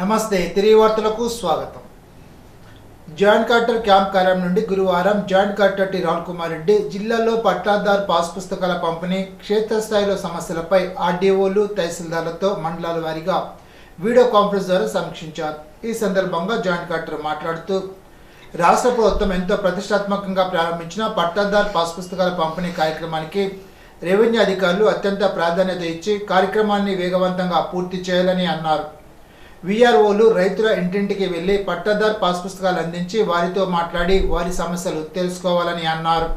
నమస్తే తిరిగి వార్తలకు స్వాగతం. జాయింట్ కలెక్టర్ క్యాంప్ కార్యాలయం నుండి గురువారం joint collector T Ram Kumar Reddy జిల్లాలో పట్టాదార్ పాస్ పుస్తకాల పంపిణీ, క్షేత్రస్థాయిలో సమస్యలపై ఆర్డీఓలు, తహసీల్దార్లతో మండలాల వారీగా వీడియో కాన్ఫరెన్స్ ద్వారా సమీక్షించారు. ఈ సందర్భంగా జాయింట్ కలెక్టర్ మాట్లాడుతూ రాష్ట్ర ప్రభుత్వం ఎంతో ప్రతిష్టాత్మకంగా ప్రారంభించిన పట్టాదార్ పాస్ పుస్తకాల పంపిణీ కార్యక్రమానికి రెవెన్యూ అధికారులు అత్యంత ప్రాధాన్యత ఇచ్చి కార్యక్రమాన్ని వేగవంతంగా పూర్తి చేయాలని అన్నారు. వీఆర్ఓలు రైతుల ఇంటింటికి వెళ్లి పట్టాదార్ పాస్ పుస్తకాలు అందించి వారితో మాట్లాడి వారి సమస్యలు తెలుసుకోవాలని అన్నారు.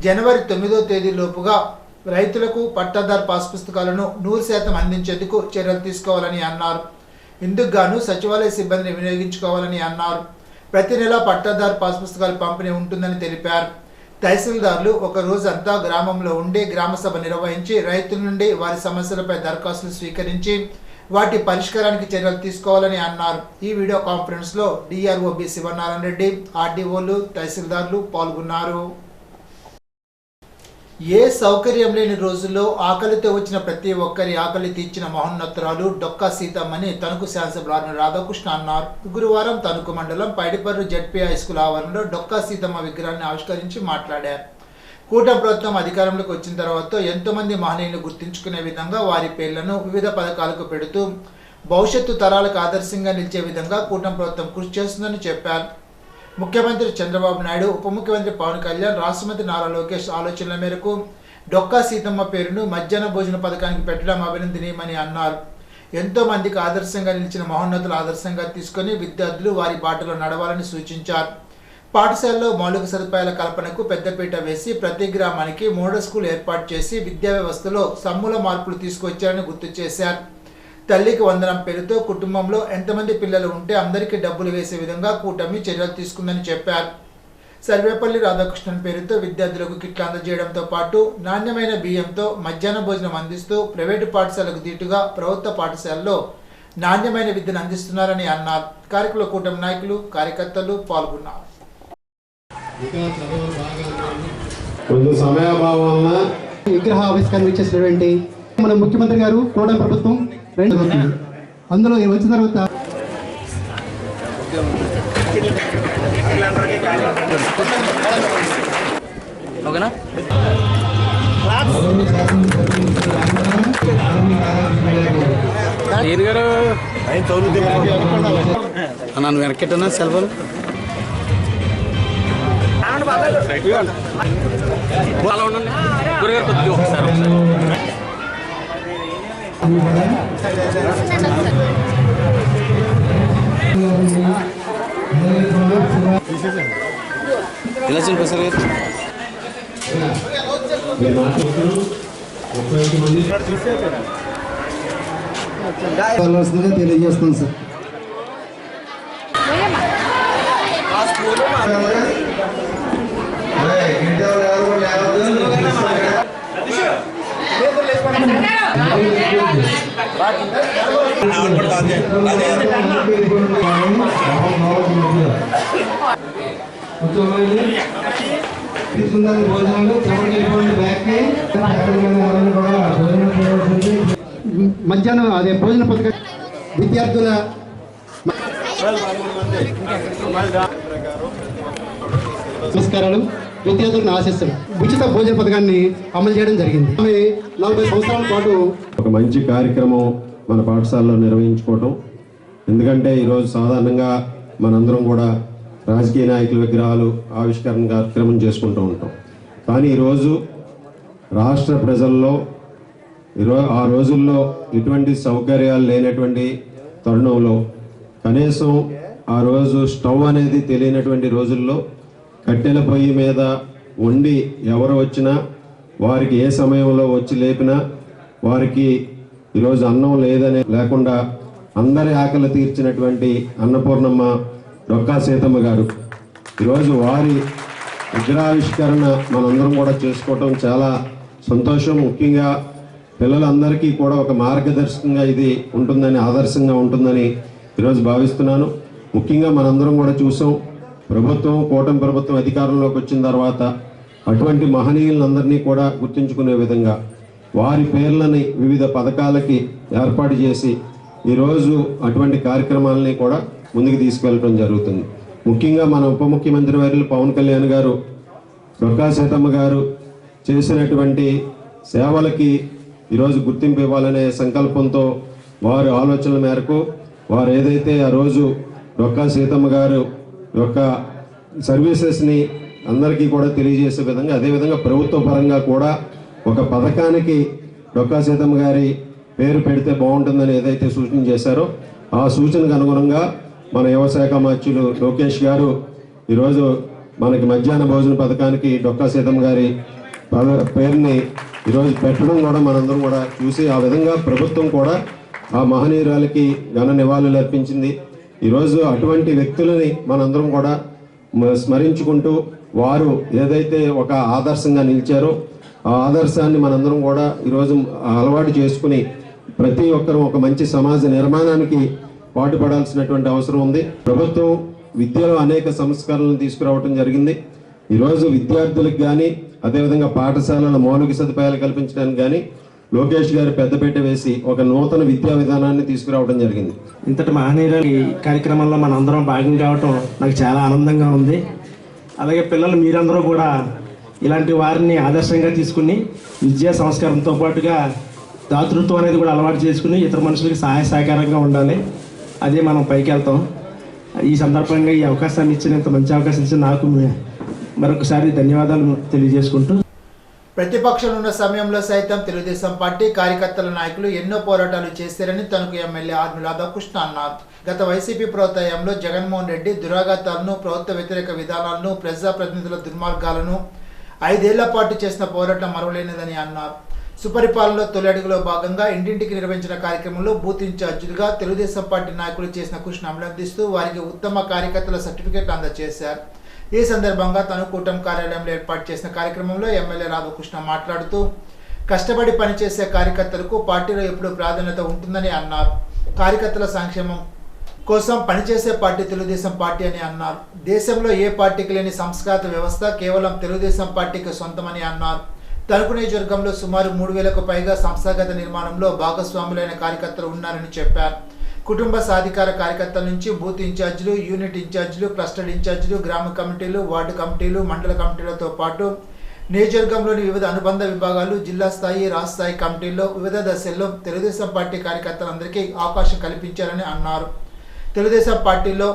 జనవరి 9వ తేదీలోపుగా రైతులకు పట్టాదార్ పాస్ పుస్తకాలను 100% అందించేందుకు చర్యలు తీసుకోవాలని అన్నారు. ఇందుకు గాను సచివాలయ సిబ్బందిని వినియోగించుకోవాలని అన్నారు. ప్రతి నెల పట్టాదార్ పాస్ పుస్తకాలు పంపిణీ ఉంటుందని తెలిపారు. తహసీల్దార్లు ఒక రోజంతా గ్రామంలో ఉండి గ్రామ సభ నిర్వహించి రైతుల నుండి వారి సమస్యలపై దరఖాస్తులు స్వీకరించి వాటి పరిష్కారానికి చర్యలు తీసుకోవాలని అన్నారు. ఈ వీడియో కాన్ఫరెన్స్ లో డిఆర్ఓ బి శివనారాయణ రెడ్డి, ఆర్డీఓలు, తహసీల్దార్లు పాల్గొన్నారు. ఏ సౌకర్యం లేని రోజుల్లో ఆకలితో వచ్చిన ప్రతి ఒక్కరి ఆకలి తీర్చిన మహోన్నతురాలు డొక్కా సీతమ్మని తణుకు శాసనసభ్యులు రాధాకృష్ణ అన్నారు. గురువారం తణుకు మండలం పైడిపర్రు జెడ్పీ హై స్కూల్ ఆవరణలో డొక్కా సీతమ్మ విగ్రహాన్ని ఆవిష్కరించి మాట్లాడారు. కూటమి ప్రభుత్వం అధికారంలోకి వచ్చిన తర్వాత ఎంతో మంది మహనీయులు గుర్తించుకునే విధంగా వారి పేర్లను వివిధ పథకాలకు పెడుతూ భవిష్యత్తు తరాలకు ఆదర్శంగా నిలిచే విధంగా కూటమి ప్రభుత్వం కృషి చేస్తుందని చెప్పారు. ముఖ్యమంత్రి చంద్రబాబు నాయుడు, ఉప ముఖ్యమంత్రి పవన్ కళ్యాణ్, రాష్ట్ర మంత్రి నారా లోకేష్ ఆలోచనల మేరకు డొక్కా సీతమ్మ పేరును మధ్యాహ్న భోజన పథకానికి పెట్టడం అభినందనీయమని అన్నారు. ఎంతో మందికి ఆదర్శంగా నిలిచిన మహోన్నతులు ఆదర్శంగా తీసుకుని విద్యార్థులు వారి బాటలో నడవాలని సూచించారు. పాఠశాలలో మౌలిక సదుపాయాల కల్పనకు పెద్దపీట వేసి ప్రతి గ్రామానికి మోడల్ స్కూల్ ఏర్పాటు చేసి విద్యా వ్యవస్థలో సమూల మార్పులు తీసుకొచ్చారని గుర్తు చేశారు. తల్లికి వందనం పేరుతో కుటుంబంలో ఎంతమంది పిల్లలు ఉంటే అందరికీ డబ్బులు వేసే విధంగా కూటమి చర్యలు తీసుకుందని చెప్పారు. సర్వేపల్లి రాధాకృష్ణన్ పేరుతో విద్యార్థులకు కిట్లు అందజేయడంతో పాటు నాణ్యమైన బియ్యంతో మధ్యాహ్న భోజనం అందిస్తూ ప్రైవేటు పాఠశాలకు దీటుగా ప్రభుత్వ పాఠశాలలో నాణ్యమైన విద్యను అందిస్తున్నారని అన్నారు. కార్యక్రమంలో కూటమి నాయకులు, కార్యకర్తలు పాల్గొన్నారు. కొంచెం సమయాభావం వల్ల విగ్రహ ఆవిష్కరణ ఇచ్చేసినటువంటి మన ముఖ్యమంత్రి గారు కూటమి ప్రభుత్వం అందులో వచ్చిన తర్వాత నన్ను వెనకెట్టనా సెల్ ఫోన్ గురుగారు కొద్దిగా ఒకసారి ఇలా చెప్పండి సార్ గారు. తెలియజేస్తాను సార్. మధ్యాహ్నం అదే భోజన పథకం విద్యార్థుల నమస్కారాలు, విద్యార్థులను ఆశిస్తారు. ఉచిత భోజన పథకాన్ని అమలు చేయడం జరిగింది. 40 సంవత్సరాల పాటు ఒక మంచి కార్యక్రమం మన పాఠశాలలో నిర్వహించుకోవటం. ఎందుకంటే ఈరోజు సాధారణంగా మనందరం కూడా రాజకీయ నాయకుల విగ్రహాలు ఆవిష్కరణ కార్యక్రమం చేసుకుంటూ ఉంటాం. కానీ ఈరోజు రాష్ట్ర ప్రజల్లో ఆ రోజుల్లో ఇటువంటి సౌకర్యాలు లేనటువంటి తరుణంలో కనీసం ఆ రోజు స్టవ్ అనేది తెలియనటువంటి రోజుల్లో కట్టెల పొయ్యి మీద వండి ఎవరు వచ్చినా వారికి ఏ సమయంలో వచ్చి లేపినా వారికి ఈరోజు అన్నం లేదని లేకుండా అందరి ఆకలి తీర్చినటువంటి అన్నపూర్ణమ్మ డొక్కా సీతమ్మ గారు ఈరోజు వారి విగ్రహావిష్కరణ మనందరం కూడా చేసుకోవటం చాలా సంతోషం. ముఖ్యంగా పిల్లలందరికీ కూడా ఒక మార్గదర్శకంగా ఇది ఉంటుందని, ఆదర్శంగా ఉంటుందని ఈరోజు భావిస్తున్నాను. ముఖ్యంగా మనందరం కూడా చూసాం, కూటమి ప్రభుత్వం అధికారంలోకి వచ్చిన తర్వాత అటువంటి మహనీయులందరినీ కూడా గుర్తించుకునే విధంగా వారి పేర్లని వివిధ పథకాలకి ఏర్పాటు చేసి ఈరోజు అటువంటి కార్యక్రమాలని కూడా ముందుకు తీసుకెళ్ళడం జరుగుతుంది. ముఖ్యంగా మన ఉప ముఖ్యమంత్రి వర్యులు పవన్ కళ్యాణ్ గారు డొక్కా సీతమ్మ గారు చేసినటువంటి సేవలకి ఈరోజు గుర్తింపు ఇవ్వాలనే సంకల్పంతో వారి ఆలోచనల మేరకు వారు ఏదైతే ఆ రోజు డొక్కా సీతమ్మ గారు యొక్క సర్వీసెస్ని అందరికీ కూడా తెలియజేసే విధంగా, అదేవిధంగా ప్రభుత్వ పరంగా కూడా ఒక పథకానికి డొక్కా సీతమ్మ గారి పేరు పెడితే బాగుంటుందని ఏదైతే సూచన చేశారో ఆ సూచనకు అనుగుణంగా మన యువశాఖ మంత్రులు లోకేష్ గారు ఈరోజు మనకి మధ్యాహ్న భోజన పథకానికి డొక్కా సీతమ్మ గారి పేరుని ఈరోజు పెట్టడం కూడా మనందరం కూడా చూసి ఆ విధంగా ప్రభుత్వం కూడా ఆ మహనీయురాలకి ఘన నివాళులు అర్పించింది. ఈరోజు అటువంటి వ్యక్తులని మనందరం కూడా స్మరించుకుంటూ వారు ఏదైతే ఒక ఆదర్శంగా నిలిచారో ఆ ఆదర్శాన్ని మనందరం కూడా ఈరోజు అలవాటు చేసుకుని ప్రతి ఒక్కరూ ఒక మంచి సమాజ నిర్మాణానికి పాటుపడాల్సినటువంటి అవసరం ఉంది. ప్రభుత్వం విద్యలో అనేక సంస్కరణలు తీసుకురావడం జరిగింది. ఈరోజు విద్యార్థులకు కానీ అదేవిధంగా పాఠశాలల మౌలిక సదుపాయాలు కల్పించడానికి కానీ లోకేష్ గారు పెద్దపీట వేసి ఒక నూతన విద్యా విధానాన్ని తీసుకురావడం జరిగింది. ఇంతటి మహనీయుల కార్యక్రమంలో మనం అందరం భాగం కావటం నాకు చాలా ఆనందంగా ఉంది. అలాగే పిల్లలు మీరందరూ కూడా ఇలాంటి వారిని ఆదర్శంగా తీసుకుని విద్యా సంస్కారంతో పాటుగా దాతృత్వం అనేది కూడా అలవాటు చేసుకుని ఇతర మనుషులకి సహాయ సహకారంగా ఉండాలి. అదే మనం పైకి వెళ్తాం. ఈ సందర్భంగా ఈ అవకాశాన్ని ఇచ్చిన ఇంత మంచి అవకాశం ఇచ్చిన నాకు మరొకసారి ధన్యవాదాలు తెలియజేసుకుంటూ, ప్రతిపక్షం ఉన్న సమయంలో సైతం తెలుగుదేశం పార్టీ కార్యకర్తల నాయకులు ఎన్నో పోరాటాలు చేశారని తణుకు ఎమ్మెల్యే ఆర్మీ రాధాకృష్ణ అన్నారు. గత వైసీపీ ప్రభుత్వంలో జగన్మోహన్ రెడ్డి దురాఘాతాలను, ప్రభుత్వ వ్యతిరేక విధానాలను, ప్రజాప్రతినిధుల దుర్మార్గాలను 5 ఏళ్ల పాటు చేసిన పోరాటం మరవలేనిదని అన్నారు. సుపరిపాలనలో తొలి అడుగులో భాగంగా ఇంటింటికి నిర్వహించిన కార్యక్రమంలో బూత్ ఇన్ఛార్జీలుగా తెలుగుదేశం పార్టీ నాయకులు చేసిన కృషిని అభినందిస్తూ వారికి ఉత్తమ కార్యకర్తల సర్టిఫికెట్ అందజేశారు. ఈ సందర్భంగా తను కూటమి కార్యాలయంలో ఏర్పాటు చేసిన కార్యక్రమంలో ఎమ్మెల్యే రాధాకృష్ణ మాట్లాడుతూ కష్టపడి పనిచేసే కార్యకర్తలకు పార్టీలో ఎప్పుడూ ప్రాధాన్యత ఉంటుందని అన్నారు. కార్యకర్తల సంక్షేమం కోసం పనిచేసే పార్టీ తెలుగుదేశం పార్టీ అని అన్నారు. దేశంలో ఏ పార్టీకి లేని సంస్కార వ్యవస్థ కేవలం తెలుగుదేశం పార్టీకి సొంతమని అన్నారు. తణుకు నియోజకవర్గంలో సుమారు 3,000కు పైగా సంస్థాగత నిర్మాణంలో భాగస్వాములైన కార్యకర్తలు ఉన్నారని చెప్పారు. కుటుంబ సాధికార కార్యకర్తల నుంచి బూత్ ఇన్ఛార్జీలు, యూనిట్ ఇన్ఛార్జీలు, క్లస్టర్ ఇన్ఛార్జీలు, గ్రామ కమిటీలు, వార్డు కమిటీలు, మండల కమిటీలతో పాటు నియోజకవర్గంలోని వివిధ అనుబంధ విభాగాలు, జిల్లా స్థాయి, రాష్ట్ర స్థాయి కమిటీల్లో వివిధ దశల్లో తెలుగుదేశం పార్టీ కార్యకర్తలందరికీ అవకాశం కల్పించారని అన్నారు. తెలుగుదేశం పార్టీలో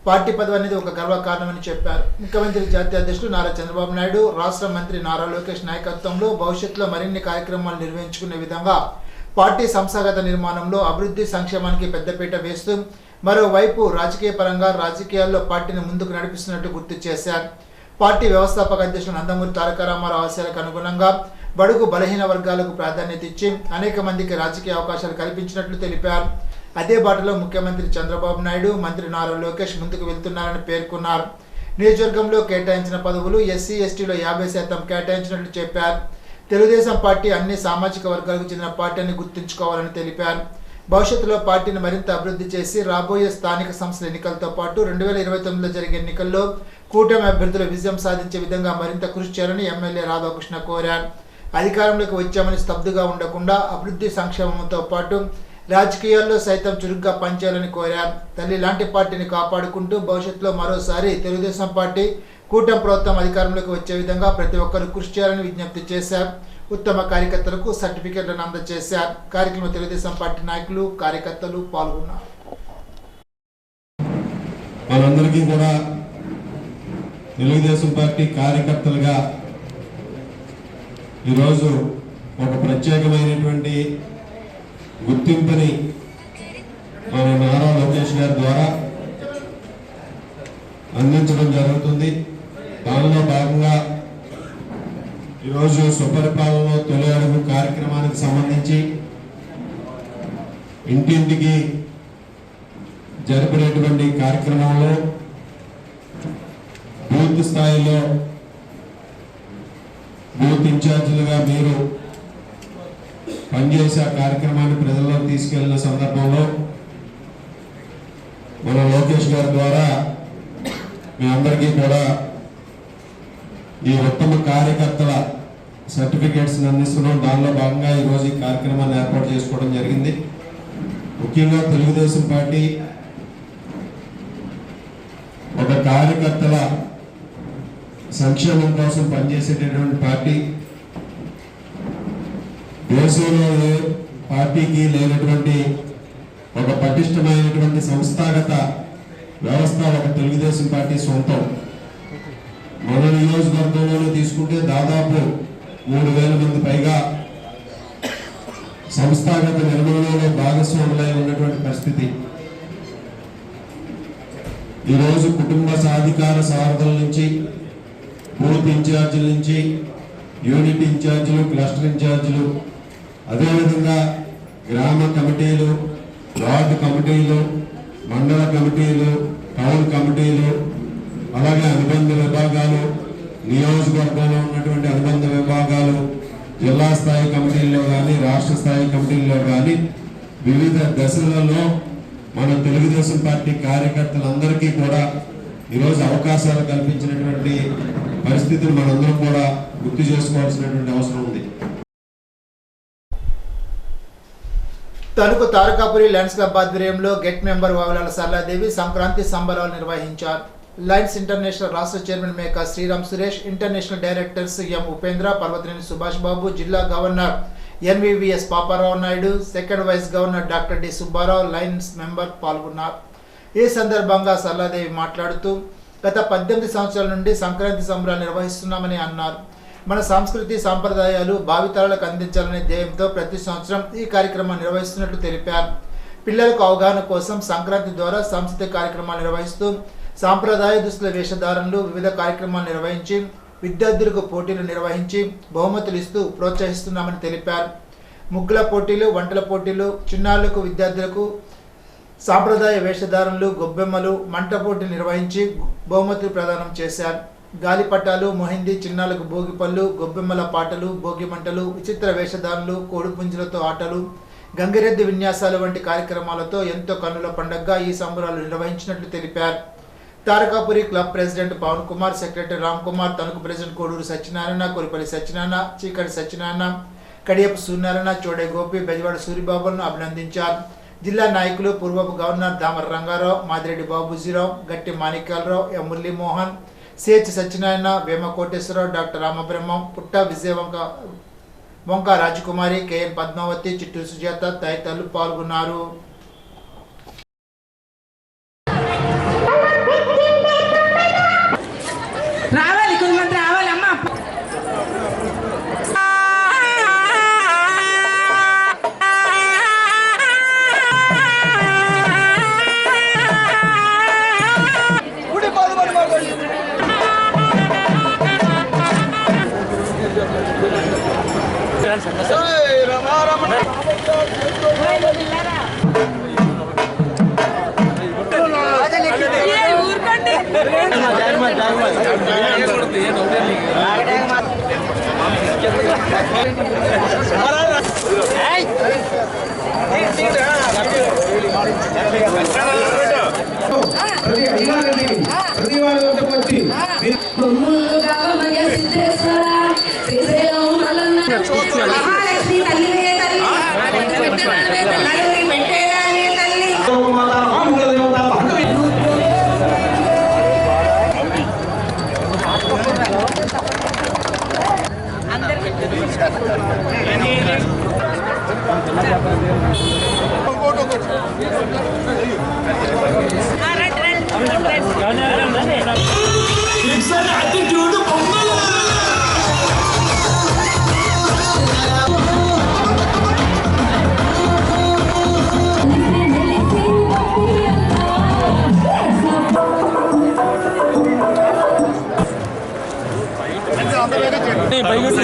పార్టీ పదవి అనేది ఒక గర్వకారణమని చెప్పారు. ముఖ్యమంత్రి జాతీయ అధ్యక్షుడు నారా చంద్రబాబు నాయుడు, రాష్ట్ర మంత్రి నారా లోకేష్ నాయకత్వంలో భవిష్యత్తులో మరిన్ని కార్యక్రమాలు నిర్వహించుకునే విధంగా పార్టీ సంస్థాగత నిర్మాణంలో అభివృద్ధి సంక్షేమానికి పెద్దపీట వేస్తూ మరోవైపు రాజకీయ పరంగా రాజకీయాల్లో పార్టీని ముందుకు నడిపిస్తున్నట్టు గుర్తు చేశారు. పార్టీ వ్యవస్థాపక అధ్యక్షుడు నందమూరి తారక రామారావు ఆశయాలకు అనుగుణంగా బడుగు బలహీన వర్గాలకు ప్రాధాన్యత ఇచ్చి అనేక మందికి రాజకీయ అవకాశాలు కల్పించినట్లు తెలిపారు. అదే బాటలో ముఖ్యమంత్రి చంద్రబాబు నాయుడు, మంత్రి నారా లోకేష్ ముందుకు వెళ్తున్నారని పేర్కొన్నారు. నియోజకవర్గంలో కేటాయించిన పదవులు ఎస్సీ ఎస్టీలో 50% కేటాయించినట్లు చెప్పారు. తెలుగుదేశం పార్టీ అన్ని సామాజిక వర్గాలకు చెందిన పార్టీ అని గుర్తుంచుకోవాలని తెలిపారు. భవిష్యత్తులో పార్టీని మరింత అభివృద్ధి చేసి రాబోయే స్థానిక సంస్థల ఎన్నికలతో పాటు 2029లో జరిగే ఎన్నికల్లో కూటమి అభ్యర్థుల విజయం సాధించే విధంగా మరింత కృషి చేయాలని ఎమ్మెల్యే రాధాకృష్ణ కోరారు. అధికారంలోకి వచ్చామని స్తబ్దుగా ఉండకుండా అభివృద్ధి సంక్షేమంతో పాటు రాజకీయాల్లో సైతం చురుగ్గా పనిచేయాలని కోరారు. తల్లి లాంటి పార్టీని కాపాడుకుంటూ భవిష్యత్తులో మరోసారి తెలుగుదేశం పార్టీ కూటమి ప్రభుత్వం అధికారంలోకి వచ్చే విధంగా ప్రతి ఒక్కరూ కృషి చేయాలని విజ్ఞప్తి చేశారు. ఉత్తమ కార్యకర్తలకు సర్టిఫికెట్లను అందజేశారు. కార్యక్రమంలో తెలుగుదేశం పార్టీ నాయకులు, కార్యకర్తలు పాల్గొన్నారు. మనందరికీ కూడా తెలుగుదేశం పార్టీ కార్యకర్తలుగా ఈరోజు ఒక ప్రత్యేకమైనటువంటి గుర్తింపుని మన నారా లోకేష్ గారి ద్వారా అందించడం జరుగుతుంది. దానిలో భాగంగా ఈరోజు సుపరిపాలనలో తొలి అడుగు కార్యక్రమానికి సంబంధించి ఇంటింటికి జరిపినటువంటి కార్యక్రమంలో బూత్ స్థాయిలో బూత్ ఇన్ఛార్జీలుగా మీరు పనిచేసే ఆ కార్యక్రమాన్ని ప్రజల్లోకి తీసుకెళ్లిన సందర్భంలో మన లోకేష్ గారి ద్వారా మీ అందరికీ కూడా ఈ ఉత్తమ కార్యకర్తల సర్టిఫికేట్స్ అందిస్తున్నాం. దానిలో భాగంగా ఈరోజు ఈ కార్యక్రమాన్ని ఏర్పాటు చేసుకోవడం జరిగింది. ముఖ్యంగా తెలుగుదేశం పార్టీ ఒక కార్యకర్తల సంక్షేమం కోసం పనిచేసేటటువంటి పార్టీ. దేశంలో ఏ పార్టీకి లేనటువంటి ఒక పటిష్టమైనటువంటి సంస్థాగత వ్యవస్థ ఒక తెలుగుదేశం పార్టీ సొంతం. మన నియోజకవర్గంలోనే తీసుకుంటే దాదాపు 3,000 మంది పైగా సంస్థాగత నిర్మాణంలో భాగస్వాములై ఉన్నటువంటి పరిస్థితి. ఈరోజు కుటుంబ సాధికార సారథుల నుంచి, బూత్ ఇన్ఛార్జీల నుంచి, యూనిట్ ఇన్ఛార్జీలు, క్లస్టర్ ఇన్ఛార్జీలు, అదేవిధంగా గ్రామ కమిటీలు, వార్డు కమిటీలు, మండల కమిటీలు, టౌన్ కమిటీలు, అలాగే అనుబంధ విభాగాలు, నియోజకవర్గంలో ఉన్నటువంటి అనుబంధ విభాగాలు, జిల్లా స్థాయి కమిటీల్లో కానీ రాష్ట్ర స్థాయి కమిటీల్లో కానీ వివిధ దశలలో మన తెలుగుదేశం పార్టీ కార్యకర్తలందరికీ కూడా ఈరోజు అవకాశాలు కల్పించినటువంటి పరిస్థితులు మనందరం కూడా గుర్తు చేసుకోవాల్సినటువంటి అవసరం ఉంది. తణుకు తారకాపురి లయన్స్ క్లబ్ ఆధ్వర్యంలో గెట్ మెంబర్ వావిలాల సరళాదేవి సంక్రాంతి సంబరాలు నిర్వహించారు. లయన్స్ ఇంటర్నేషనల్ రాష్ట్ర chairman Meka Sriram Suresh, international directors M Upendra, Parvataneni Subhash Babu, జిల్లా governor NVVS Paparao Naidu, second vice governor doctor D Subbarao, lions member పాల్గొన్నారు. ఈ సందర్భంగా సరళాదేవి మాట్లాడుతూ గత 18 సంవత్సరాల నుండి సంక్రాంతి సంబరాలు నిర్వహిస్తున్నామని అన్నారు. మన సంస్కృతి సాంప్రదాయాలు భావితరాలకు అందించాలనే ధ్యేయంతో ప్రతి సంవత్సరం ఈ కార్యక్రమాన్ని నిర్వహిస్తున్నట్లు తెలిపారు. పిల్లలకు అవగాహన కోసం సంక్రాంతి ద్వారా సాంస్కృతిక కార్యక్రమాలు నిర్వహిస్తూ సాంప్రదాయ దుస్తుల వేషధారణలు, వివిధ కార్యక్రమాలు నిర్వహించి విద్యార్థులకు పోటీలు నిర్వహించి బహుమతులు ఇస్తూ ప్రోత్సహిస్తున్నామని తెలిపారు. ముగ్గుల పోటీలు, వంటల పోటీలు, చిన్నారులకు విద్యార్థులకు సాంప్రదాయ వేషధారణలు, గొబ్బెమ్మలు, మంట పోటీలు నిర్వహించి బహుమతులు ప్రదానం చేశారు. గాలిపటాలు, మొహిందీ, చిన్నారులకు భోగిపళ్ళు, గొబ్బెమ్మల పాటలు, భోగి మంటలు, విచిత్ర వేషధారణలు, కోడిపుంజులతో ఆటలు, గంగిరెద్దు విన్యాసాలు వంటి కార్యక్రమాలతో ఎంతో కన్నుల పండుగగా ఈ సంబరాలు నిర్వహించినట్లు తెలిపారు. Tarakapuri club president Pavan Kumar, secretary Ram Kumar, Tanuku president Koduru Satyanarayana, Koripalli Satyanarayana, Cheekati Satyanarayana, కడియపు Suryanarayana, Chode Gopi, Bezawada సూరిబాబులను అభినందించారు. జిల్లా నాయకులు పూర్వపు గవర్నర్ దామర రంగారావు, మాదిరెడ్డి బాబుజీరావు, గట్టి మాణిక్యాలరావు, ఎం మురళీమోహన్, సిహెచ్ సత్యనారాయణ, వేమ కోటేశ్వరరావు, డాక్టర్ రామబ్రహ్మం, పుట్ట విజయవంక, వంక రాజకుమారి, కెఎన్ పద్మావతి, చిట్టూరు సుజాత తదితరులు పాల్గొన్నారు.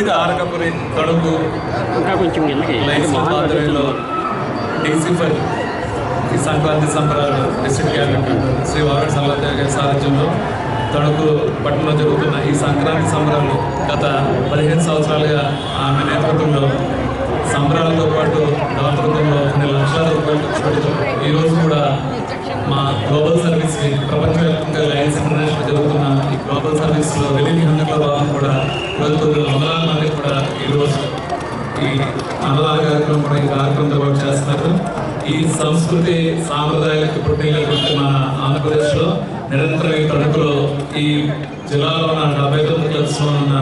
తారకాపురి తణుకు ఆధ్వర్యంలో డీసీ5 ఈ సంక్రాంతి సంబరాలు డిస్ట్రిక్ట్ క్యాబినెట్ శ్రీ వారడ్ సల్లదేవి గారి సారథ్యంలో తణుకు పట్టణంలో జరుగుతున్న ఈ సంక్రాంతి సంబరాలు గత 15 సంవత్సరాలుగా ఆమె నేతృత్వంలో సంబరాలతో పాటు దాతృత్వంలో కొన్ని లక్షల రూపాయలు ఖర్చు పెడుతూ ఈరోజు కూడా మా గ్లోబల్ సర్వీస్ ప్రపంచవ్యాప్తంగా లయన్స్ ఇంటర్నేషనల్ జరుగుతున్న ఈ గ్లోబల్ సర్వీస్లో రిలీఫ్ హండ్రెడ్లో భాగం కూడా రోజు వందలాది మందికి కూడా ఈరోజు ఈ అన్నదాన కార్యక్రమం కూడా ఈ కార్యక్రమంతో పాటు చేస్తున్నారు. ఈ సంస్కృతి సాంప్రదాయాలకు పుట్టినటువంటి మన ఆంధ్రప్రదేశ్లో నిరంతరం ఈ తణుకులో ఈ జిల్లాలో ఉన్న 79 క్లబ్స్లో ఉన్న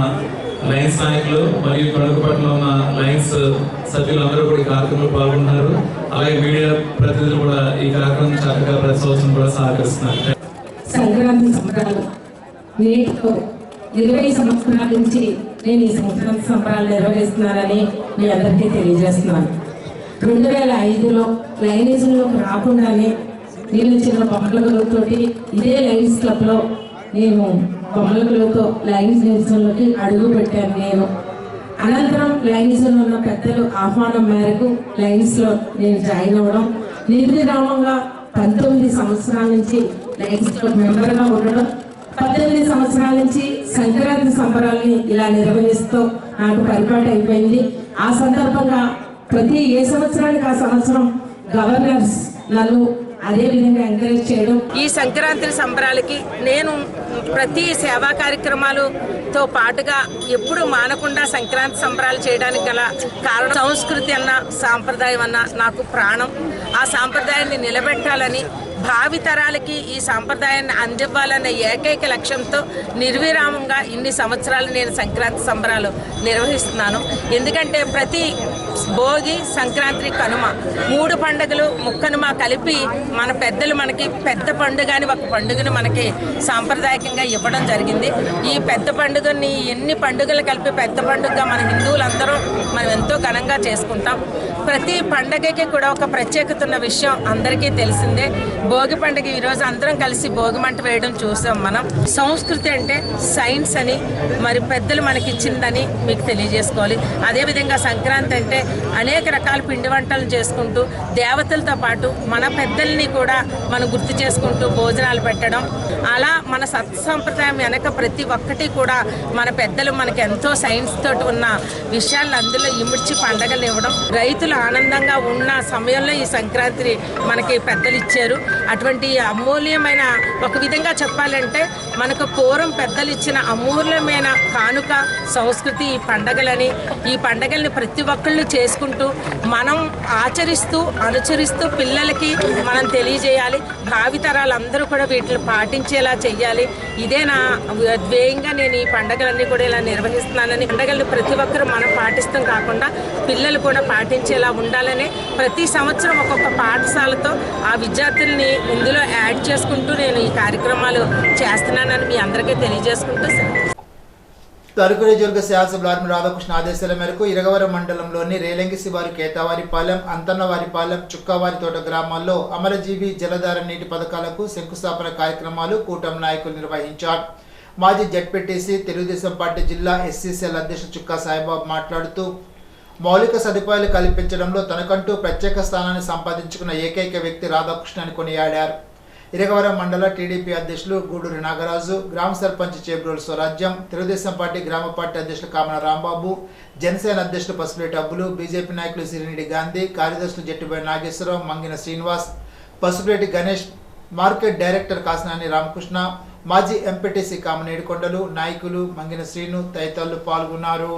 లయన్స్ నాయకులు మరియు తణుకుపట్నంలో ఉన్న లయన్స్ సభ్యులందరూ కూడా ఈ కార్యక్రమంలో పాల్గొంటున్నారు. అలాగే మీడియా ప్రతినిధులు కూడా ఈ కార్యక్రమం చక్కగా ప్రతి సంవత్సరం కూడా సహకరిస్తున్నారు. సంక్రాంతి సంబరాలు నేటితో 20 సంవత్సరాల నుంచి నేను ఈ సంక్రాంతి సంబరాలు నిర్వహిస్తున్నానని మీ అందరికీ తెలియజేస్తున్నాను. 2005లో లైనిజంలోకి రాకుండానే నేను చిన్న బొమ్మల గురువుతోటి ఇదే లైన్స్ క్లబ్లో నేను బొమ్మల గురువుతో లైనిజంలోకి అడుగు పెట్టాను. నేను అనంతరం లైనిజంలో ఉన్న పెద్దలు ఆహ్వానం మేరకు లైన్స్లో నేను జాయిన్ అవ్వడం, నిర్విరామంగా 19 సంవత్సరాల నుంచి లైన్స్ క్లబ్ మెంబర్గా ఉండడం, 18 సంవత్సరాల నుంచి సంక్రాంతి సంబరాల్ని ఇలా నిర్వహిస్తూ నాకు పరిపాటు అయిపోయింది. ఆ సందర్భంగా ప్రతి ఏ సంవత్సరానికి ఆ సంవత్సరం గవర్నర్స్ నన్ను అదే విధంగా ఎంకరేజ్ చేయడం. ఈ సంక్రాంతి సంబరాలకి నేను ప్రతి సేవా కార్యక్రమాలతో పాటుగా ఎప్పుడు మానకుండా సంక్రాంతి సంబరాలు చేయడానికి గల కారణం సంస్కృతి అన్న సాంప్రదాయం అన్న నాకు ప్రాణం. ఆ సాంప్రదాయాన్ని నిలబెట్టాలని, భావితరాలకి ఈ సాంప్రదాయాన్ని అందివ్వాలనే ఏకైక లక్ష్యంతో నిర్విరామంగా ఇన్ని సంవత్సరాలు నేను సంక్రాంతి సంబరాలు నిర్వహిస్తున్నాను. ఎందుకంటే ప్రతి భోగి, సంక్రాంతి, కనుమ 3 పండుగలు ముక్కనుమ కలిపి మన పెద్దలు మనకి పెద్ద పండుగ అని ఒక పండుగను మనకి సాంప్రదాయకంగా ఇవ్వడం జరిగింది. ఈ పెద్ద పండుగని ఎన్ని పండుగలు కలిపి పెద్ద పండుగగా మన హిందువులందరూ మనం ఎంతో ఘనంగా చేసుకుంటాం. ప్రతి పండగకి కూడా ఒక ప్రత్యేకత ఉన్న విషయం అందరికీ తెలిసిందే. భోగి పండుగ ఈరోజు అందరం కలిసి భోగి మంట వేయడం చూసాం మనం. సంస్కృతి అంటే సైన్స్ అని మరి పెద్దలు మనకి ఇచ్చిందని మీకు తెలియజేసుకోవాలి. అదేవిధంగా సంక్రాంతి అంటే అనేక రకాల పిండి వంటలు చేసుకుంటూ దేవతలతో పాటు మన పెద్దల్ని కూడా మనం గుర్తు చేసుకుంటూ భోజనాలు పెట్టడం, అలా మన సత్సంప్రదాయం వెనక ప్రతి ఒక్కటి కూడా మన పెద్దలు మనకి ఎంతో సైన్స్ తోటి ఉన్న విషయాలను అందులో ఇమిడ్చి పండగలు ఇవ్వడం, రైతులు ఆనందంగా ఉన్న సమయంలో ఈ సంక్రాంతి మనకి పెద్దలు ఇచ్చారు. అటువంటి అమూల్యమైన, ఒక విధంగా చెప్పాలంటే మనకు పూర్వం పెద్దలు ఇచ్చిన అమూల్యమైన కానుక సంస్కృతి ఈ పండగలని. ఈ పండగల్ని ప్రతి ఒక్కళ్ళు చేసుకుంటూ మనం ఆచరిస్తూ అనుసరిస్తూ పిల్లలకి మనం తెలియజేయాలి. భావితరాలందరూ కూడా వీటిని పాటించేలా చెయ్యాలి. ఇదే నా ధ్యేయంగా నేను ఈ పండగలన్నీ కూడా ఇలా నిర్వహిస్తున్నానని. పండగలు ప్రతి ఒక్కరూ మనం పాటిస్తాం కాకుండా పిల్లలు కూడా పాటించేలా ఉండాలని ప్రతి సంవత్సరం ఒక్కొక్క పాఠశాలతో ఆ విద్యార్థుల్ని ఇందులో యాడ్ చేసుకుంటూ నేను ఈ కార్యక్రమాలు చేస్తున్నానని మీ అందరికీ తెలియజేసుకుంటూ తణుకు నియోజకవర్గ శాసనసభ్యులు ఆర్మీ రాధాకృష్ణ ఆదేశాల మేరకు ఇరగవరం మండలంలోని రేలంగి శివారు, కేతావారిపాలెం, అంతన్నవారిపాలెం, చుక్కవారితోట గ్రామాల్లో అమరజీవి జలధార నీటి పథకాలకు శంకుస్థాపన కార్యక్రమాలు కూటమి నాయకులు నిర్వహించారు. మాజీ జడ్పీటీసీ తెలుగుదేశం పార్టీ జిల్లా ఎస్సీసీఎల్ అధ్యక్షుడు చుక్కా సాయిబాబు మాట్లాడుతూ మౌలిక సదుపాయాలు కల్పించడంలో తనకంటూ ప్రత్యేక స్థానాన్ని సంపాదించుకున్న ఏకైక వ్యక్తి రాధాకృష్ణ అని కొనియాడారు. ఇరగవరం మండల టీడీపీ అధ్యక్షులు గూడూరి నాగరాజు, గ్రామ సర్పంచ్ చేబ్రోలు స్వరాజ్యం, తెలుగుదేశం పార్టీ గ్రామ పార్టీ అధ్యక్షులు కామన రాంబాబు, జనసేన అధ్యక్షులు పసుపులేటి అబ్బులు, బీజేపీ నాయకులు సిరినిడి గాంధీ, కార్యదర్శులు జట్టుబోయి నాగేశ్వరరావు, మంగిన శ్రీనివాస్, పసుపులేటి గణేష్, మార్కెట్ డైరెక్టర్ కాసినాని రామకృష్ణ, మాజీ ఎంపీటీసీ కామనేడు కొండలు, నాయకులు మంగిన శ్రీను తదితరులు పాల్గొన్నారు.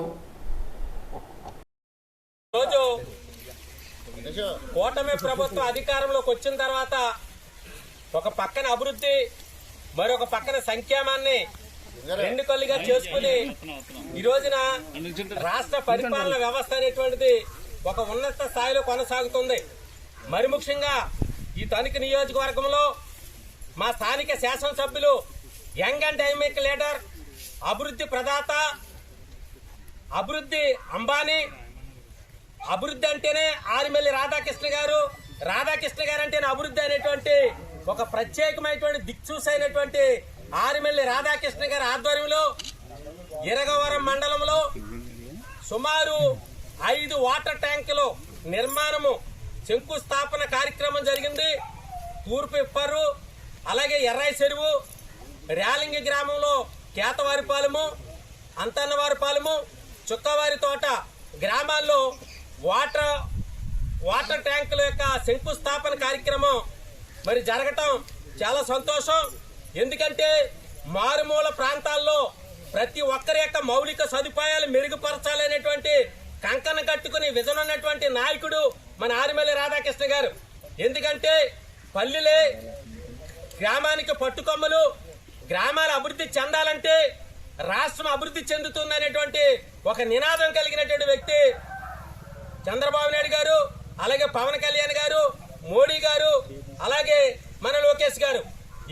కూటమి ప్రభుత్వం అధికారంలోకి వచ్చిన తర్వాత ఒక పక్కన అభివృద్ధి, మరొక పక్కన సంక్షేమాన్ని రెండు కళ్ళుగా చేసుకుని ఈ రోజున రాష్ట్ర పరిపాలన వ్యవస్థ అనేటువంటిది ఒక ఉన్నత స్థాయిలో కొనసాగుతుంది. మరి ముఖ్యంగా ఈ తణుకు నియోజకవర్గంలో మా స్థానిక శాసనసభ్యులు యంగ్ అండ్ డైనమిక్ లీడర్, అభివృద్ధి ప్రదాత, అభివృద్ధి అంబానీ, అభివృద్ధి అంటేనే ఆరిమెల్లి రాధాకృష్ణ గారు, రాధాకృష్ణ గారు అంటేనే అభివృద్ధి అనేటువంటి ఒక ప్రత్యేకమైనటువంటి దిక్సూసైనటువంటి ఆరిమెల్లి రాధాకృష్ణ గారి ఆధ్వర్యంలో ఇరగవరం మండలంలో సుమారు 5 వాటర్ ట్యాంకులు నిర్మాణము శంకుస్థాపన కార్యక్రమం జరిగింది. తూర్పు ఇప్పరు, అలాగే ఎర్రాయి చెరువు, రేలంగి గ్రామంలో కేతవారిపాలెము, అంతన్నవారిపాలెము, చుక్కవారి తోట గ్రామాల్లో వాటర్ ట్యాంకుల యొక్క శంకుస్థాపన కార్యక్రమం మరి జరగటం చాలా సంతోషం. ఎందుకంటే మారుమూల ప్రాంతాల్లో ప్రతి ఒక్కరి యొక్క మౌలిక సదుపాయాలు మెరుగుపరచాలనేటువంటి కంకణ కట్టుకుని విజన్ ఉన్నటువంటి నాయకుడు మన ఆరిమెల్లి రాధాకృష్ణ గారు. ఎందుకంటే పల్లెలే గ్రామానికి పట్టుకొమ్మలు, గ్రామాల అభివృద్ధి చెందాలంటే రాష్ట్రం అభివృద్ధి చెందుతుందనేటువంటి ఒక నినాదం కలిగినటువంటి వ్యక్తి చంద్రబాబు నాయుడు గారు, అలాగే పవన్ కళ్యాణ్ గారు, మోడీ గారు, అలాగే మన లోకేష్ గారు.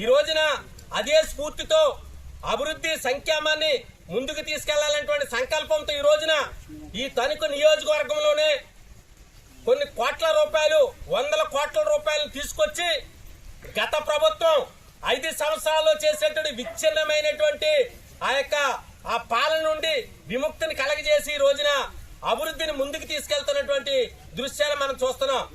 ఈ రోజున అదే స్ఫూర్తితో అభివృద్ధి సంక్షేమాన్ని ముందుకు తీసుకెళ్లాలనేటువంటి సంకల్పంతో ఈ రోజున ఈ తణుకు నియోజకవర్గంలోనే కొన్ని కోట్ల రూపాయలు, 100 కోట్ల రూపాయలు తీసుకొచ్చి గత ప్రభుత్వం 5 సంవత్సరాల్లో చేసేటువంటి విచ్ఛిన్నమైనటువంటి ఆ పాలన నుండి విముక్తిని కలగజేసి ఈ రోజున అభివృద్ధిని ముందుకు తీసుకెళ్తున్నటువంటి దృశ్యాలు మనం చూస్తున్నాం.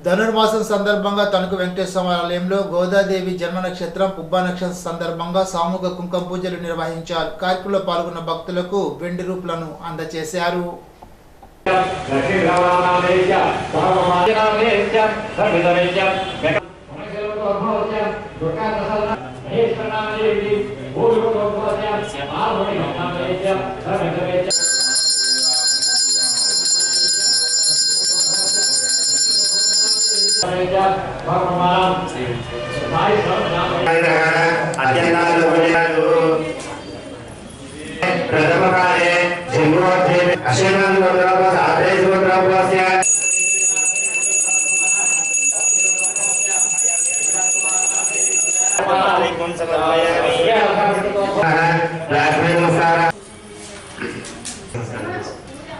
ధనుర్మాసం సందర్భంగా తణుకు వెంకటేశ్వర ఆలయంలో గోదాదేవి జన్మ నక్షత్రం పుబ్బా నక్షత్రం సందర్భంగా సామూహిక కుంకుమ పూజలు నిర్వహించారు. కార్యక్రమంలో పాల్గొన్న భక్తులకు వెండి రూపులను అందజేశారు. ప్రథమకాలే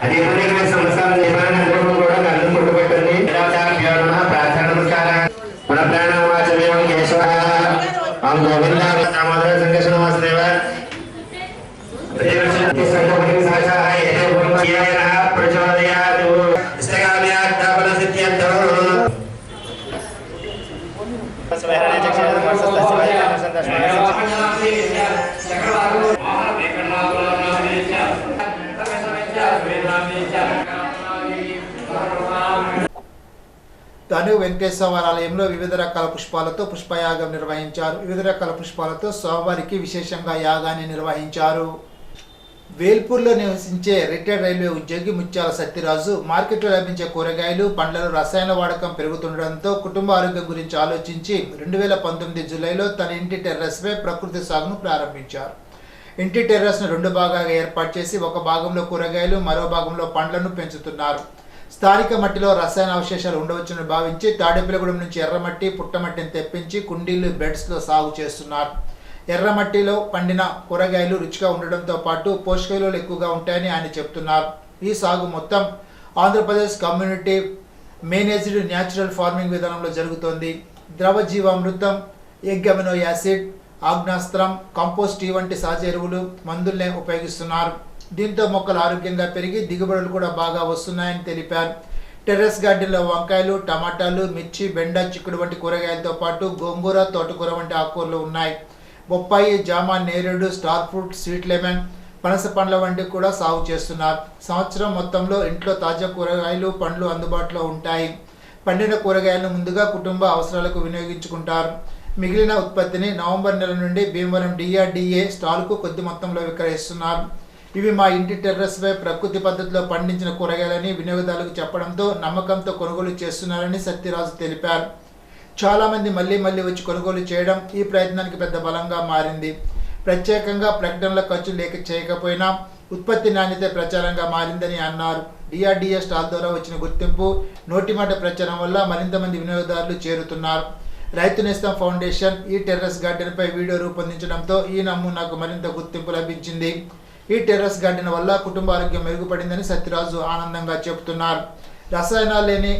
అదేవిధంగా సంవత్సరాల నిర్మాణం కూడా కళ్ళు కొట్టుబెట్టింది. ప్రార్థన నమస్కారం మన ప్రాణవాచమేవం కేశవ గోవింద దామోదర సంకర్షణ వాసుదేవ ప్రచోదయాతు ఇష్టకామ్యార్థ సిద్ధ్యర్థం తణుకు వెంకటేశ్వర ఆలయంలో వివిధ రకాల పుష్పాలతో పుష్పయాగం నిర్వహించారు. వివిధ రకాల పుష్పాలతో స్వామివారికి విశేషంగా యాగాన్ని నిర్వహించారు. వేల్పూర్లో నివసించే రిటైర్డ్ రైల్వే ఉద్యోగి ముత్యాల సత్యరాజు మార్కెట్లో లభించే కూరగాయలు, పండ్లలో రసాయన వాడకం పెరుగుతుండడంతో కుటుంబ ఆరోగ్యం గురించి ఆలోచించి 2019 జూలైలో తన ఇంటి టెర్రస్పై ప్రకృతి సాగును ప్రారంభించారు. ఇంటి టెర్రస్ను 2 భాగాలుగా ఏర్పాటు చేసి ఒక భాగంలో కూరగాయలు, మరో భాగంలో పండ్లను పెంచుతున్నారు. స్థానిక మట్టిలో రసాయన అవశేషాలు ఉండవచ్చని భావించి తాడేపల్లిగూడెం నుంచి ఎర్రమట్టి, పుట్టమట్టిని తెప్పించి కుండీలు, బెడ్స్లో సాగు చేస్తున్నారు. ఎర్రమట్టిలో పండిన కూరగాయలు రుచిగా ఉండడంతో పాటు పోషక విలువలు ఎక్కువగా ఉంటాయని ఆయన చెప్తున్నారు. ఈ సాగు మొత్తం Andhra Pradesh community managed natural farming విధానంలో జరుగుతోంది. ద్రవ జీవామృతం, ఎగ్ అమినో యాసిడ్, ఆగ్నాస్త్రం, కంపోస్ట్ వంటి సహజ ఎరువులు, మందుల్నే ఉపయోగిస్తున్నారు. దీంతో మొక్కలు ఆరోగ్యంగా పెరిగి దిగుబడులు కూడా బాగా వస్తున్నాయని తెలిపారు. టెర్రస్ గార్డెన్లో వంకాయలు, టమాటాలు, మిర్చి, బెండ, చిక్కుడు వంటి కూరగాయలతో పాటు గోంగూర, తోటకూర వంటి ఆకుకూరలు ఉన్నాయి. బొప్పాయి, జామ, నేరేడు, స్టార్ ఫ్రూట్, స్వీట్ లెమన్, పనస పండ్ల వంటి కూడా సాగు చేస్తున్నారు. సంవత్సరం మొత్తంలో ఇంట్లో తాజా కూరగాయలు, పండ్లు అందుబాటులో ఉంటాయి. పండిన కూరగాయలను ముందుగా కుటుంబ అవసరాలకు వినియోగించుకుంటారు. మిగిలిన ఉత్పత్తిని నవంబర్ నెల నుండి భీమవరం DRDA స్టాల్కు కొద్ది మొత్తంలో విక్రయిస్తున్నారు. ఇవి మా ఇంటి టెర్రస్పై ప్రకృతి పద్ధతిలో పండించిన కూరగాయలని వినియోగదారులకు చెప్పడంతో నమ్మకంతో కొనుగోలు చేస్తున్నారని సత్యరాజు తెలిపారు. చాలామంది మళ్ళీ వచ్చి కొనుగోలు చేయడం ఈ ప్రయత్నానికి పెద్ద బలంగా మారింది. ప్రత్యేకంగా ప్రకటనల ఖర్చు చేయకపోయినా ఉత్పత్తి నాణ్యత ప్రచారంగా మారిందని అన్నారు. DRDA స్టాల్ ద్వారా వచ్చిన గుర్తింపు, నోటిమాట ప్రచారం వల్ల మరింత మంది వినియోగదారులు చేరుతున్నారు. రైతు నేస్తం ఫౌండేషన్ ఈ టెర్రస్ గార్డెన్పై వీడియో రూపొందించడంతో ఈ నమూనాకు మరింత గుర్తింపు లభించింది. ఈ టెర్రస్ గార్డెన్ వల్ల కుటుంబ ఆరోగ్యం మెరుగుపడిందని సత్యరాజు ఆనందంగా చెబుతున్నారు. రసాయనాలు లేని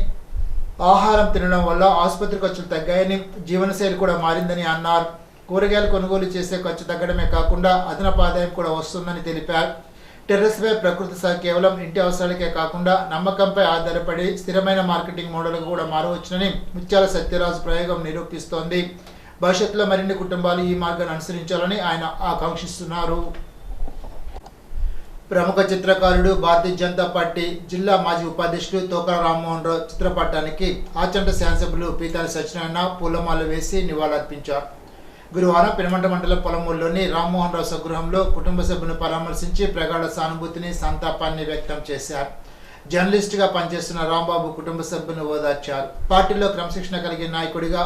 ఆహారం తినడం వల్ల ఆసుపత్రి ఖర్చులు తగ్గాయని, జీవనశైలి కూడా మారిందని అన్నారు. కూరగాయలు కొనుగోలు చేసే ఖర్చు తగ్గడమే కాకుండా అదనపు ఆదాయం కూడా వస్తుందని తెలిపారు. టెర్రస్పై ప్రకృతి సాగు కేవలం ఇంటి అవసరాలకే కాకుండా నమ్మకంపై ఆధారపడి స్థిరమైన మార్కెటింగ్ మోడల్గా కూడా మారవచ్చునని ముత్యాల సత్యరాజు ప్రయోగం నిరూపిస్తోంది. భవిష్యత్తులో మరిన్ని కుటుంబాలు ఈ మార్గాన్ని అనుసరించాలని ఆయన ఆకాంక్షిస్తున్నారు. ప్రముఖ చిత్రకారుడు, భారతీయ జనతా పార్టీ జిల్లా మాజీ ఉపాధ్యక్షుడు తోకల రామ్మోహన్ రావు చిత్రపటానికి ఆచంట శాసనసభ్యులు పీతాల సత్యనారాయణ పూలమాల వేసి నివాళులర్పించారు. గురువారం పెనుమంట మండలం పొలమూరులోని రామ్మోహన్ రావు స్వగృహంలో కుటుంబ సభ్యులను పరామర్శించి ప్రగాఢ సానుభూతిని, సంతాపాన్ని వ్యక్తం చేశారు. జర్నలిస్టుగా పనిచేస్తున్న రాంబాబు కుటుంబ సభ్యులను ఓదార్చారు. పార్టీలో క్రమశిక్షణ కలిగిన నాయకుడిగా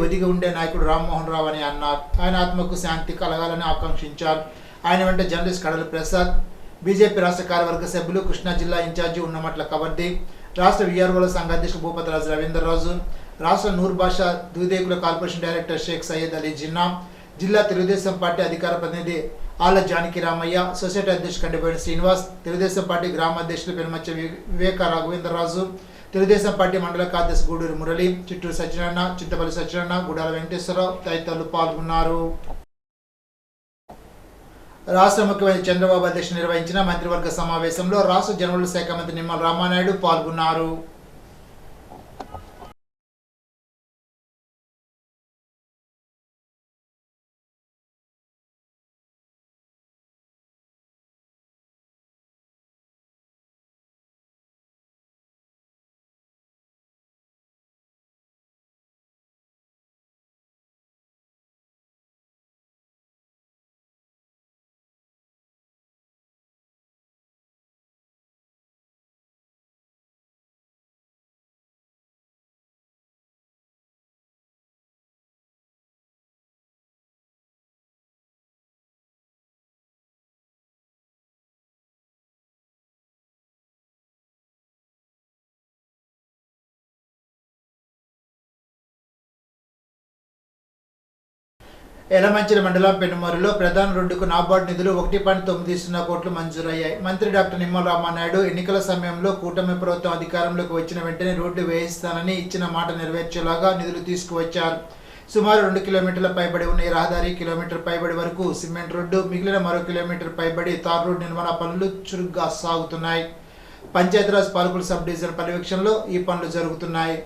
ఒదిగి ఉండే నాయకుడు రామ్మోహన్ రావు అని అన్నారు. ఆయన ఆత్మకు శాంతి కలగాలని ఆకాంక్షించారు. ఆయన వెంట జర్నలిస్ట్ కడల ప్రసాద్, బీజేపీ రాష్ట్ర కార్యవర్గ సభ్యులు, కృష్ణా జిల్లా ఇన్ఛార్జి ఉన్నమట్ల కవర్ది, రాష్ట్ర విఆర్ఓల సంఘ అధ్యక్షుడు భూపతిరాజు రవీంద్రరాజు, రాష్ట్ర నూర్ భాషా దూదేకుల కార్పొరేషన్ డైరెక్టర్ షేక్ సయ్యద్ అలీ జిన్నా, జిల్లా తెలుగుదేశం పార్టీ అధికార ప్రతినిధి ఆళ్ల జానకి రామయ్య, సొసైటీ అధ్యక్షుడు కండిపోయిన శ్రీనివాస్, తెలుగుదేశం పార్టీ గ్రామ అధ్యక్షులు పెనుమచ్చ వివేక రాఘవేంద్రరాజు, తెలుగుదేశం పార్టీ మండల కార్యదర్శి గూడూరు మురళి, చిట్టూరు సత్యనారాయణ, చింతపల్లి సత్యనారాయణ, గుడాల వెంకటేశ్వరరావు తదితరులు పాల్గొన్నారు. రాష్ట్ర ముఖ్యమంత్రి చంద్రబాబు అధ్యక్షులు నిర్వహించిన మంత్రివర్గ సమావేశంలో రాష్ట్ర జనవరుల శాఖ మంత్రి నిమ్మల రామానాయుడు పాల్గొన్నారు. ఎలమంచిలి మండలం పెనుమరులో ప్రధాన రోడ్డుకు నాబార్డు నిధులు 1.90 కోట్లు మంజూరయ్యాయి. మంత్రి డాక్టర్ నిమ్మల రామానాయుడు ఎన్నికల సమయంలో కూటమి ప్రభుత్వం అధికారంలోకి వచ్చిన వెంటనే రోడ్డు వేయిస్తానని ఇచ్చిన మాట నెరవేర్చేలాగా నిధులు తీసుకువచ్చారు. సుమారు 2 కిలోమీటర్ల పైబడి ఉన్న ఈ రహదారి కిలోమీటర్ పైబడి వరకు సిమెంట్ రోడ్డు, మిగిలిన మరో కిలోమీటర్ పైబడి తార్ రోడ్డు నిర్మాణ పనులు చురుగ్గా సాగుతున్నాయి. పంచాయతీరాజ్ పాలకుల సబ్ డివిజన్ పర్యవేక్షణలో ఈ పనులు జరుగుతున్నాయి.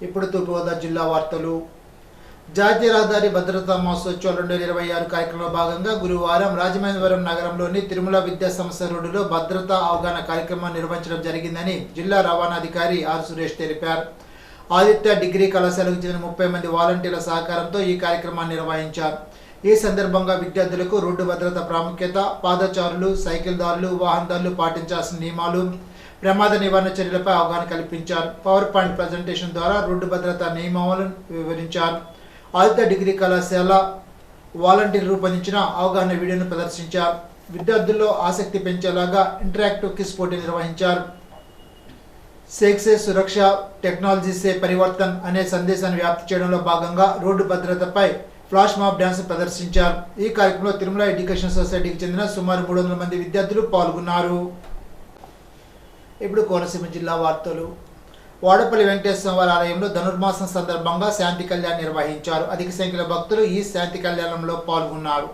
ఇప్పుడు తూర్పుగోదావరి జిల్లా వార్తలు. జాతీయ రహదారి భద్రతా మహోత్సవాలు 2026 కార్యక్రమంలో భాగంగా గురువారం రాజమహేంద్రవరం నగరంలోని తిరుమల విద్యా సంస్థ రోడ్డులో భద్రతా అవగాహన కార్యక్రమాన్ని నిర్వహించడం జరిగిందని జిల్లా రవాణా అధికారి ఆర్ సురేష్ తెలిపారు. ఆదిత్య డిగ్రీ కళాశాలకు చెందిన 30 మంది వాలంటీర్ల సహకారంతో ఈ కార్యక్రమాన్ని నిర్వహించారు. ఈ సందర్భంగా విద్యార్థులకు రోడ్డు భద్రత ప్రాముఖ్యత, పాదచారులు, సైకిల్దారులు, వాహనదారులు పాటించాల్సిన నియమాలు, ప్రమాద నివారణ చర్యలపై అవగాహన కల్పించారు. పవర్ పాయింట్ ప్రజెంటేషన్ ద్వారా రోడ్డు భద్రతా నియమాలను వివరించారు. ఆదిత్య డిగ్రీ కళాశాల వాలంటీర్ రూపొందించిన అవగాహన వీడియోను ప్రదర్శించారు. విద్యార్థుల్లో ఆసక్తి పెంచేలాగా ఇంటరాక్టివ్ క్విజ్ పోటీ నిర్వహించారు. సేక్సే సురక్ష, టెక్నాలజీ సే పరివర్తన్ అనే సందేశాన్ని వ్యాప్తి చేయడంలో భాగంగా రోడ్డు భద్రతపై ఫ్లాష్ మాబ్ డ్యాన్స్ ప్రదర్శించారు. ఈ కార్యక్రమంలో తిరుమల ఎడ్యుకేషన్ సొసైటీకి చెందిన సుమారు 300 మంది విద్యార్థులు పాల్గొన్నారు. ఇప్పుడు కోనసీమ జిల్లా వార్తలు. వాడపల్లి వెంకటేశ్వర వారి ఆలయంలో ధనుర్మాసం సందర్భంగా శాంతి కళ్యాణం నిర్వహించారు. అధిక సంఖ్యలో భక్తులు ఈ శాంతి కళ్యాణంలో పాల్గొన్నారు.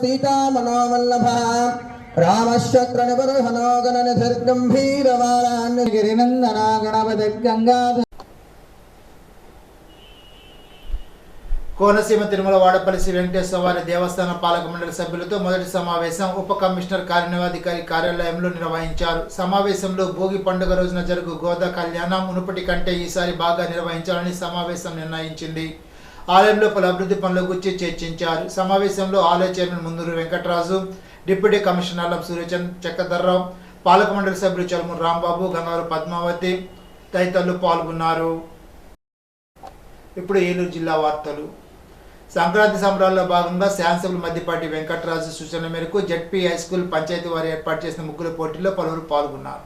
सीता मनोवल्लभ रामश्चक्र निबर्हनोगन निर्गंभीर वारान्य गिरिनंदना गणपति गंगाधर. కోనసీమ తిరుమల వాడపల్లి శ్రీ వెంకటేశ్వర వారి దేవస్థాన పాలక మండలి సభ్యులతో మొదటి సమావేశం ఉప కమిషనర్ కార్యనిర్వాహకాధికారి కార్యాలయంలో నిర్వహించారు. సమావేశంలో భోగి పండుగ రోజున జరుగు గోదా కళ్యాణం మునుపటి కంటే ఈసారి బాగా నిర్వహించాలని సమావేశం నిర్ణయించింది. ఆలయంలో పలు అభివృద్ధి పనుల గురించి చర్చించారు. సమావేశంలో ఆలయ చైర్మన్ ముందూరు వెంకటరాజు, డిప్యూటీ కమిషనర్ల సూర్యచంద్ చక్రధర్రావు, పాలక మండలి సభ్యులు చల్మూరు రాంబాబు, గంగారు పద్మావతి తదితరులు పాల్గొన్నారు. ఇప్పుడు ఏలూరు జిల్లా వార్తలు. సంక్రాంతి సంబరాల్లో భాగంగా శాసనసభ్యులు మద్దిపాటి వెంకటరాజు సూచనల మేరకు జెడ్పీ హై స్కూల్ పంచాయతీ వారు ఏర్పాటు చేసిన ముగ్గుల పోటీల్లో పలువురు పాల్గొన్నారు.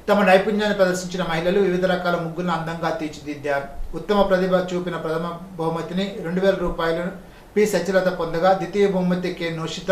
తమ నైపుణ్యాన్ని ప్రదర్శించిన మహిళలు వివిధ రకాల ముగ్గులను అందంగా తీర్చిదిద్దారు. ఉత్తమ ప్రతిభ చూపిన ప్రథమ బహుమతిని 2000 రూపాయలు పి సత్యలత పొందగా, ద్వితీయ బహుమతి కె నోషిత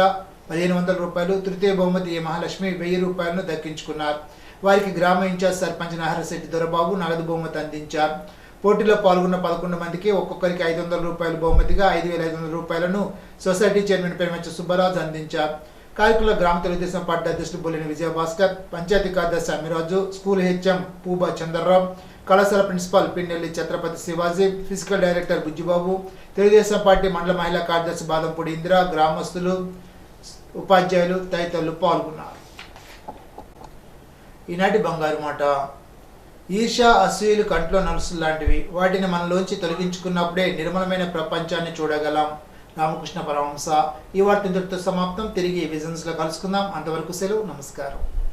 1500 రూపాయలు, తృతీయ బహుమతి ఏ మహాలక్ష్మి 1000 రూపాయలను దక్కించుకున్నారు. వారికి గ్రామ ఇన్ఛార్జ్ సర్పంచ్ నాహరశెట్టి దొరబాబు నగదు బహుమతి అందించారు. పోటీలో పాల్గొన్న 11 మందికి ఒక్కొక్కరికి 500 రూపాయలు బహుమతిగా 5500 రూపాయలను సొసైటీ చైర్మన్ పెరుమంచ సుబ్బరాజు అందించారు. కార్యక్రమంలో గ్రామ తెలుగుదేశం పార్టీ అధ్యక్షుడు బొల్లిని విజయభాస్కర్, పంచాయతీ కార్యదర్శి అమ్మిరాజు, స్కూల్ హెచ్ఎం పూబా చంద్రరావు, కళాశాల principal Pinnelli Chhatrapati Shivaji, physical director Bujjibabu, Telugu Desam party మండల మహిళా కార్యదర్శి బాదంపూడి ఇందిరా, గ్రామస్తులు, ఉపాధ్యాయులు తదితరులు పాల్గొన్నారు. ఈనాటి బంగారు మాట. ఈర్ష, అసూయలు కంట్లో నలుసులు లాంటివి. వాటిని మనలోంచి తొలగించుకున్నప్పుడే నిర్మలమైన ప్రపంచాన్ని చూడగలం. రామకృష్ణ పరమహంస. ఈ వార్త ఇంతటితో సమాప్తం. తిరిగి విజన్స్ లో కలుసుకుందాం. అంతవరకు సెలవు. నమస్కారం.